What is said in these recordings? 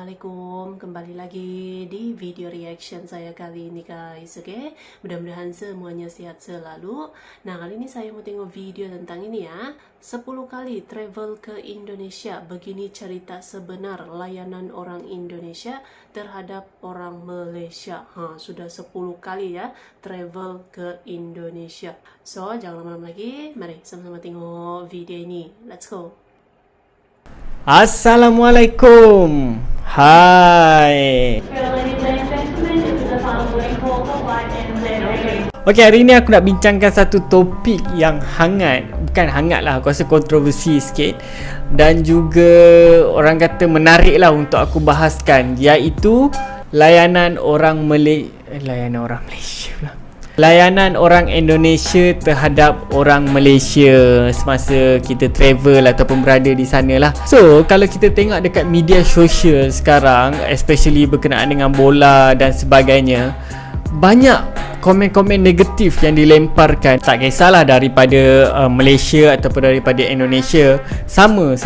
Assalamualaikum, kembali lagi di video reaction saya kali ini guys. Oke, mudah-mudahan semuanya sehat selalu. Nah, kali ini saya mau tengok video tentang ini ya, 10 kali travel ke Indonesia. Begini cerita sebenar layanan orang Indonesia terhadap orang Malaysia. Sudah 10 kali ya travel ke Indonesia. So, jangan lama-lama lagi, mari sama-sama tengok video ini. Let's go. Assalamualaikum. Hai. Okey, hari ni aku nak bincangkan satu topik yang hangat. Bukan hangat lah, aku rasa kontroversi sikit. Dan juga orang kata menarik lah untuk aku bahaskan, iaitu layanan orang Malaysia pula. Layanan orang Indonesia terhadap orang Malaysia semasa kita travel ataupun berada di sana lah. So, kalau kita tengok dekat media sosial sekarang, especially berkenaan dengan bola dan sebagainya, banyak komen-komen negatif yang dilemparkan. Tak kisahlah daripada Malaysia ataupun daripada Indonesia, sama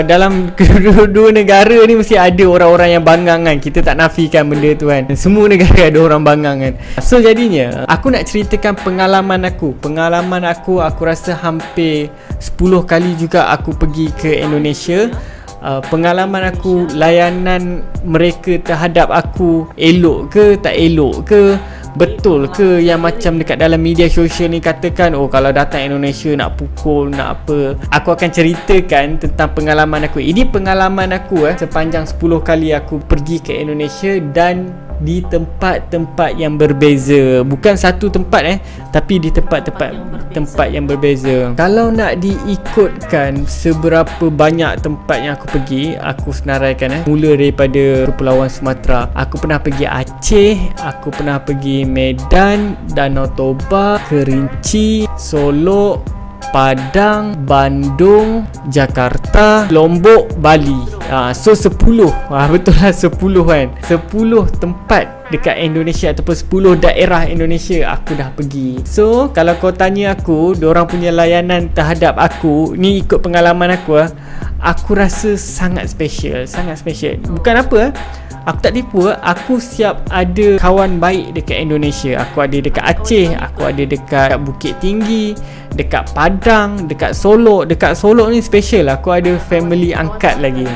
dalam kedua-dua negara ni mesti ada orang-orang yang bangang kan. Kita tak nafikan benda tu kan, semua negara ada orang bangang kan. So jadinya aku nak ceritakan pengalaman aku rasa hampir 10 kali juga aku pergi ke Indonesia. Pengalaman aku, layanan mereka terhadap aku elok ke tak elok ke, betul ke yang macam dekat dalam media sosial ni katakan, oh kalau datang Indonesia nak pukul, nak apa. Aku akan ceritakan tentang pengalaman aku. Ini pengalaman aku sepanjang 10 kali aku pergi ke Indonesia dan di tempat-tempat yang berbeza. Bukan satu tempat tapi di tempat yang berbeza. Kalau nak diikutkan seberapa banyak tempat yang aku pergi, aku senaraikan mula daripada Kepulauan Sumatera. Aku pernah pergi Aceh, aku pernah pergi Medan, Danau Toba, Kerinci, Solo, Padang, Bandung, Jakarta, Lombok, Bali. So 10. Betul lah 10 kan. 10 tempat dekat Indonesia ataupun 10 daerah Indonesia aku dah pergi. So kalau kau tanya aku, diorang punya layanan terhadap aku ni ikut pengalaman aku rasa sangat special. Bukan apa aku tak tipu, aku siap ada kawan baik dekat Indonesia. Aku ada dekat Aceh, aku ada dekat Bukit Tinggi, dekat Padang, dekat Solo. Dekat Solo ni special, aku ada family angkat lagi.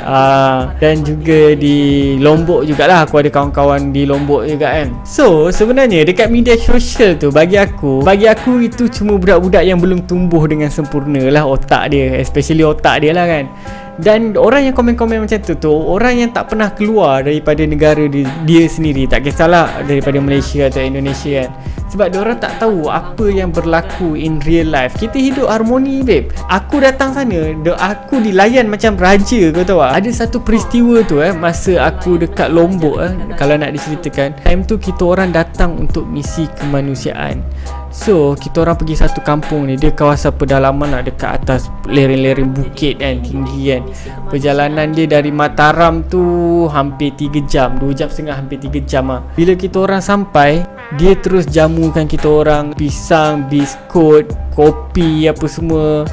Dan juga di Lombok jugalah, aku ada kawan-kawan di Lombok juga kan. So sebenarnya dekat media sosial tu, bagi aku itu cuma budak-budak yang belum tumbuh dengan sempurna lah otak dia, especially otak dia lah kan. Dan orang yang komen-komen macam tu orang yang tak pernah keluar daripada negara dia sendiri, tak kisahlah daripada Malaysia atau Indonesia kan. Sebab diorang tak tahu apa yang berlaku in real life. Kita hidup harmoni babe. Aku datang sana, aku dilayan macam raja, kau tahu tak? Ada satu peristiwa tu masa aku dekat Lombok kalau nak diceritakan. Time tu kita orang datang untuk misi kemanusiaan. So kita orang pergi satu kampung ni, dia kawasan pedalaman lah, dekat atas lereng-lereng bukit kan, tinggi kan. Perjalanan dia dari Mataram tu hampir 3 jam, 2 jam setengah, hampir 3 jam lah. Bila kita orang sampai, dia terus jamukan kita orang pisang, biskut, kopi, apa semua.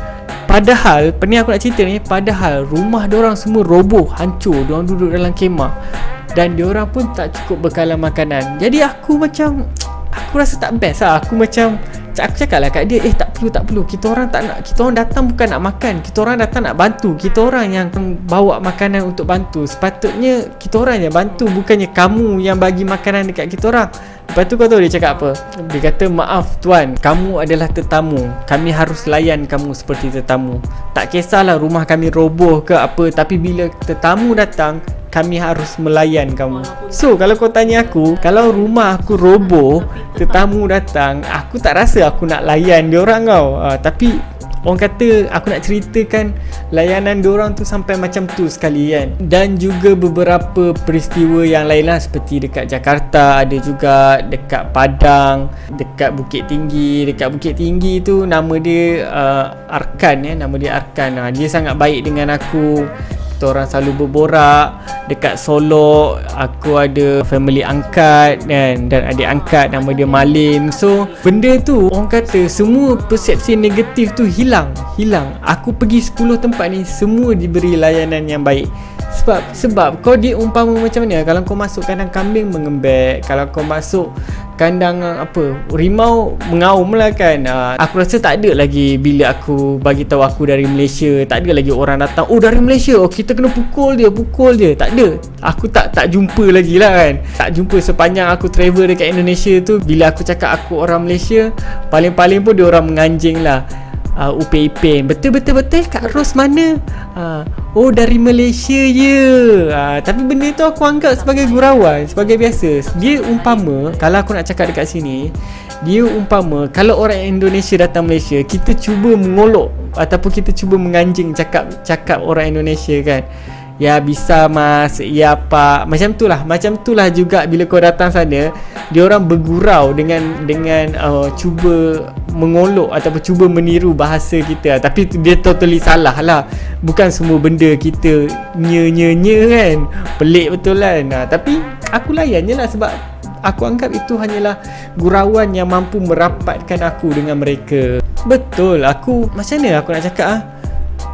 Padahal, ni aku nak cerita ni, padahal rumah diorang semua roboh, hancur. Diorang duduk dalam kemah dan diorang pun tak cukup bekalan makanan. Jadi aku rasa tak best lah. Aku cakap lah kat dia, tak perlu. Kita orang tak nak, kita orang datang bukan nak makan, kita orang datang nak bantu. Kita orang yang bawa makanan untuk bantu. Sepatutnya kita orang yang bantu, bukannya kamu yang bagi makanan dekat kita orang. Lepas tu kau tahu dia cakap apa? Dia kata, maaf tuan, kamu adalah tetamu, kami harus layan kamu seperti tetamu. Tak kisahlah rumah kami roboh ke apa, tapi bila tetamu datang, kami harus melayan kamu. So kalau kau tanya aku, kalau rumah aku roboh, tetamu datang, aku tak rasa aku nak layan diorang kau. Tapi orang kata aku nak ceritakan layanan diorang tu sampai macam tu sekali kan. Dan juga beberapa peristiwa yang lain lah, seperti dekat Jakarta, ada juga dekat Padang, dekat Bukit Tinggi. Dekat Bukit Tinggi tu nama dia Arkan nama dia Arkan. Dia sangat baik dengan aku. Kita orang selalu berborak. Dekat Solo aku ada family angkat kan, dan adik angkat nama dia Malim. So benda tu orang kata semua persepsi negatif tu hilang. Aku pergi 10 tempat ni, semua diberi layanan yang baik. Sebab kau diumpama macam mana, kalau kau masuk kandang kambing mengembek, kalau kau masuk kandang rimau mengaum lah kan. Aku rasa tak ada lagi bila aku bagi tahu aku dari Malaysia, tak ada lagi orang datang, oh dari Malaysia, oh kita kena pukul dia. Tak ada. Aku tak jumpa lagi lah kan. Tak jumpa sepanjang aku travel dekat Indonesia tu. Bila aku cakap aku orang Malaysia, paling-paling pun dia orang menganjing lah. Upin betul Kak Ros mana? Oh dari Malaysia je. Tapi benda tu aku anggap sebagai gurauan, sebagai biasa. Dia umpama, kalau aku nak cakap dekat sini, dia umpama kalau orang Indonesia datang Malaysia, kita cuba mengolok ataupun kita cuba menganjing cakap orang Indonesia kan. Ya bisa mas, ya pak, macam tu lah juga bila kau datang sana, dia orang bergurau dengan cuba mengolok ataupun cuba meniru bahasa kita. Tapi dia totally salah lah. Bukan semua benda kita nye kan. Pelik betul kan. Tapi aku layan je lah, sebab aku anggap itu hanyalah gurauan yang mampu merapatkan aku dengan mereka. Betul, aku macam mana aku nak cakap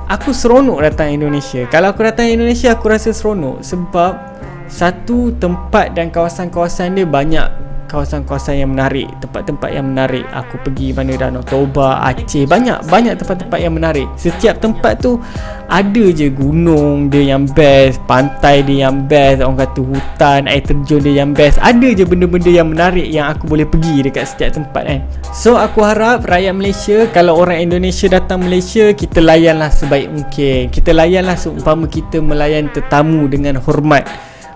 aku seronok datang Indonesia. Kalau aku datang Indonesia, aku rasa seronok sebab satu, tempat dan kawasan-kawasan dia banyak kawasan-kawasan yang menarik, tempat-tempat yang menarik. Aku pergi mana, Danau Toba, Aceh, banyak tempat-tempat yang menarik. Setiap tempat tu ada je gunung dia yang best, pantai dia yang best, orang kata hutan, air terjun dia yang best. Ada je benda-benda yang menarik yang aku boleh pergi dekat setiap tempat kan. So aku harap rakyat Malaysia, kalau orang Indonesia datang Malaysia, kita layanlah sebaik mungkin. Kita layanlah seumpama kita melayan tetamu dengan hormat.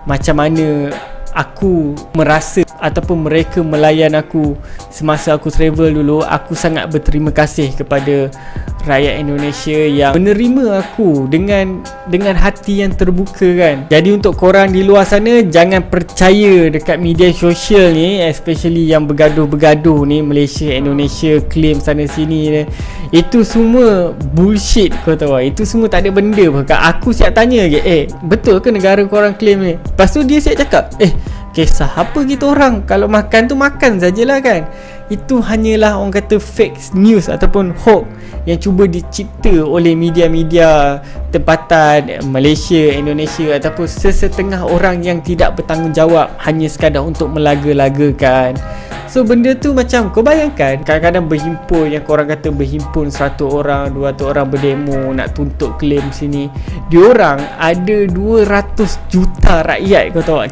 Macam mana aku merasa ataupun mereka melayan aku semasa aku travel dulu. Aku sangat berterima kasih kepada rakyat Indonesia yang menerima aku dengan hati yang terbuka kan. Jadi untuk korang di luar sana, jangan percaya dekat media sosial ni, especially yang bergaduh-bergaduh ni, Malaysia, Indonesia, claim sana sini ni. Itu semua bullshit, kau tahu. Itu semua tak ada benda pun. Aku siap tanya je, betul ke negara korang claim ni? Lepas tu dia siap cakap, kisah apa kita orang, kalau makan tu makan sajalah kan. Itu hanyalah orang kata fake news ataupun hoax yang cuba dicipta oleh media-media tempatan Malaysia, Indonesia ataupun sesetengah orang yang tidak bertanggungjawab, hanya sekadar untuk melaga-lagakan. So benda tu macam kau bayangkan, kadang-kadang berhimpun, yang korang kata berhimpun 100 orang, 200 orang berdemo nak tuntut claim sini. Diorang ada 200 juta rakyat, kau tahu tak?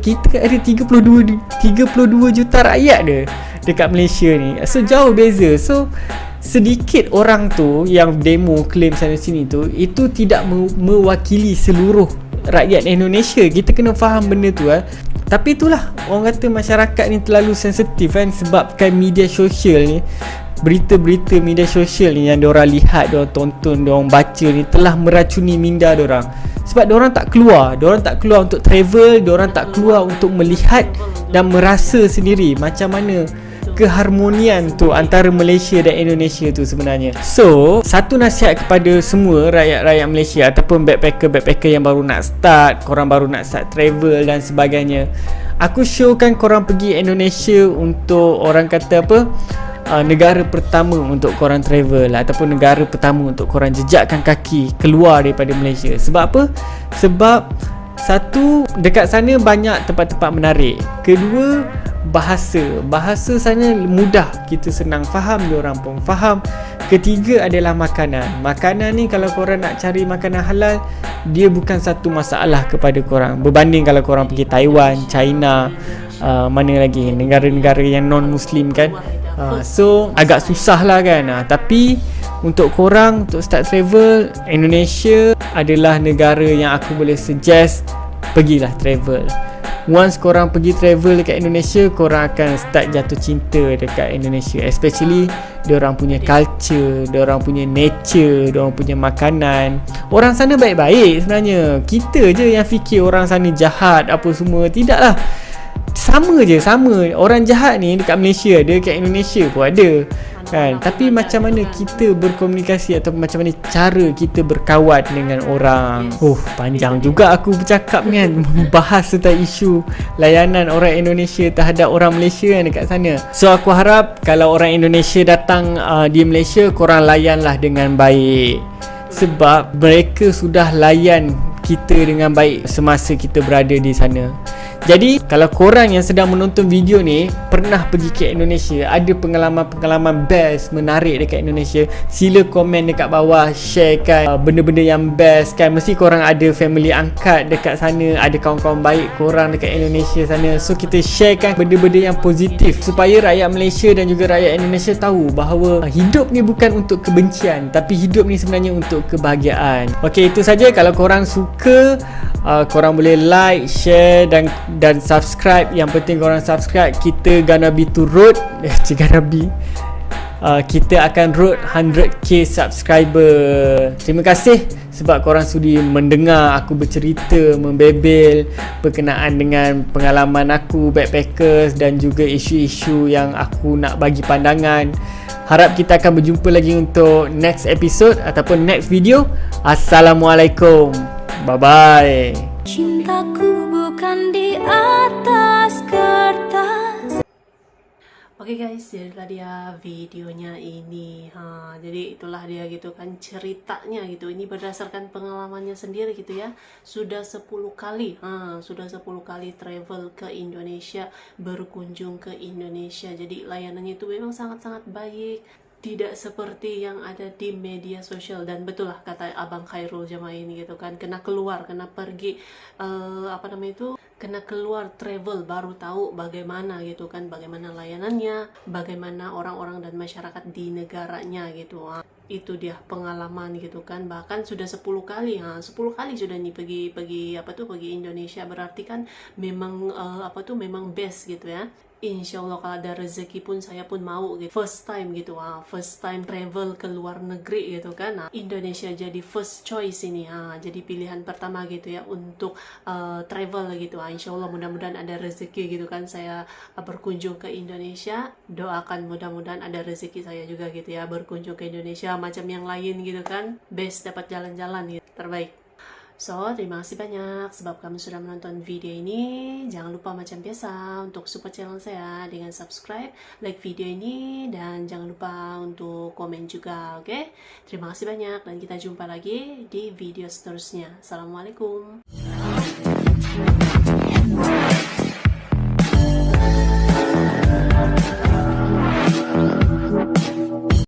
Kita ada 32 juta rakyat dia dekat Malaysia ni. So jauh beza. So sedikit orang tu yang demo claim sana sini tu, itu tidak mewakili seluruh rakyat Indonesia. Kita kena faham benda tu Tapi itulah, orang kata masyarakat ni terlalu sensitif kan, sebabkan media sosial ni, berita-berita media sosial ni yang diorang lihat, diorang tonton, diorang baca ni telah meracuni minda diorang. Sebab diorang tak keluar untuk travel, diorang tak keluar untuk melihat dan merasa sendiri macam mana keharmonian tu antara Malaysia dan Indonesia tu sebenarnya. So, satu nasihat kepada semua rakyat-rakyat Malaysia ataupun backpacker yang baru nak start, korang baru nak start travel dan sebagainya. Aku showkan korang pergi Indonesia untuk orang kata negara pertama untuk korang travel ataupun negara pertama untuk korang jejakkan kaki keluar daripada Malaysia. Sebab apa? Sebab satu, dekat sana banyak tempat-tempat menarik. Kedua, bahasa sana mudah, kita senang faham, diorang pun faham. Ketiga adalah makanan ni, kalau korang nak cari makanan halal, dia bukan satu masalah kepada korang berbanding kalau korang pergi Taiwan, China, mana lagi negara-negara yang non-Muslim kan. So agak susah lah kan. Tapi untuk korang, untuk start travel, Indonesia adalah negara yang aku boleh suggest, pergilah travel. Once korang pergi travel dekat Indonesia, korang akan start jatuh cinta dekat Indonesia, especially diorang punya culture, diorang punya nature, diorang punya makanan. Orang sana baik-baik sebenarnya. Kita je yang fikir orang sana jahat apa semua. Tidaklah, sama. Orang jahat ni dekat Malaysia ada, dekat Indonesia pun ada kan. Tapi macam mana kita berkomunikasi atau macam mana cara kita berkawan dengan orang. Panjang juga aku bercakap kan, bahas tentang isu layanan orang Indonesia terhadap orang Malaysia kan dekat sana. So aku harap kalau orang Indonesia datang di Malaysia, korang layanlah dengan baik, sebab mereka sudah layan kita dengan baik semasa kita berada di sana. Jadi kalau korang yang sedang menonton video ni pernah pergi ke Indonesia, ada pengalaman-pengalaman best, menarik dekat Indonesia, sila komen dekat bawah, sharekan benda-benda yang best kan. Mesti korang ada family angkat dekat sana, ada kawan-kawan baik korang dekat Indonesia sana. So kita sharekan benda-benda yang positif supaya rakyat Malaysia dan juga rakyat Indonesia tahu bahawa hidup ni bukan untuk kebencian, tapi hidup ni sebenarnya untuk kebahagiaan. Okey, itu saja. Kalau korang suka, korang boleh like, share dan subscribe. Yang penting korang subscribe. Kita gonna be to road kita akan road 100k subscriber. Terima kasih sebab korang sudi mendengar aku bercerita, membebel berkenaan dengan pengalaman aku backpackers dan juga isu-isu yang aku nak bagi pandangan. Harap kita akan berjumpa lagi untuk next episode ataupun next video. Assalamualaikum. Bye-bye. Cintaku bukan di atas kertas. Oke guys, jadilah dia videonya ini. Jadi itulah dia gitu kan ceritanya gitu. Ini berdasarkan pengalamannya sendiri gitu ya. Sudah 10 kali, sudah 10 kali travel ke Indonesia, berkunjung ke Indonesia. Jadi layanannya itu memang sangat-sangat baik. Tidak seperti yang ada di media sosial. Dan betul lah kata Abang Khairul Jamaah ini gitu kan, kena keluar, kena pergi kena keluar travel baru tahu bagaimana gitu kan, bagaimana layanannya, bagaimana orang-orang dan masyarakat di negaranya gitu. Itu dia pengalaman gitu kan. Bahkan sudah 10 kali, 10 kali sudah nih pergi Indonesia. Berarti kan memang memang best gitu ya. Insya Allah kalau ada rezeki pun saya pun mau gitu. First time gitu, first time travel ke luar negeri gitu kan. Indonesia jadi first choice ini, jadi pilihan pertama gitu ya untuk travel gitu. Insya Allah mudah-mudahan ada rezeki gitu kan saya berkunjung ke Indonesia. Doakan mudah-mudahan ada rezeki saya juga gitu ya berkunjung ke Indonesia macam yang lain gitu kan. Best dapat jalan-jalan gitu, terbaik. So, terima kasih banyak sebab kamu sudah menonton video ini. Jangan lupa macam biasa untuk support channel saya dengan subscribe, like video ini, dan jangan lupa untuk komen juga, oke? Terima kasih banyak dan kita jumpa lagi di video seterusnya. Assalamualaikum.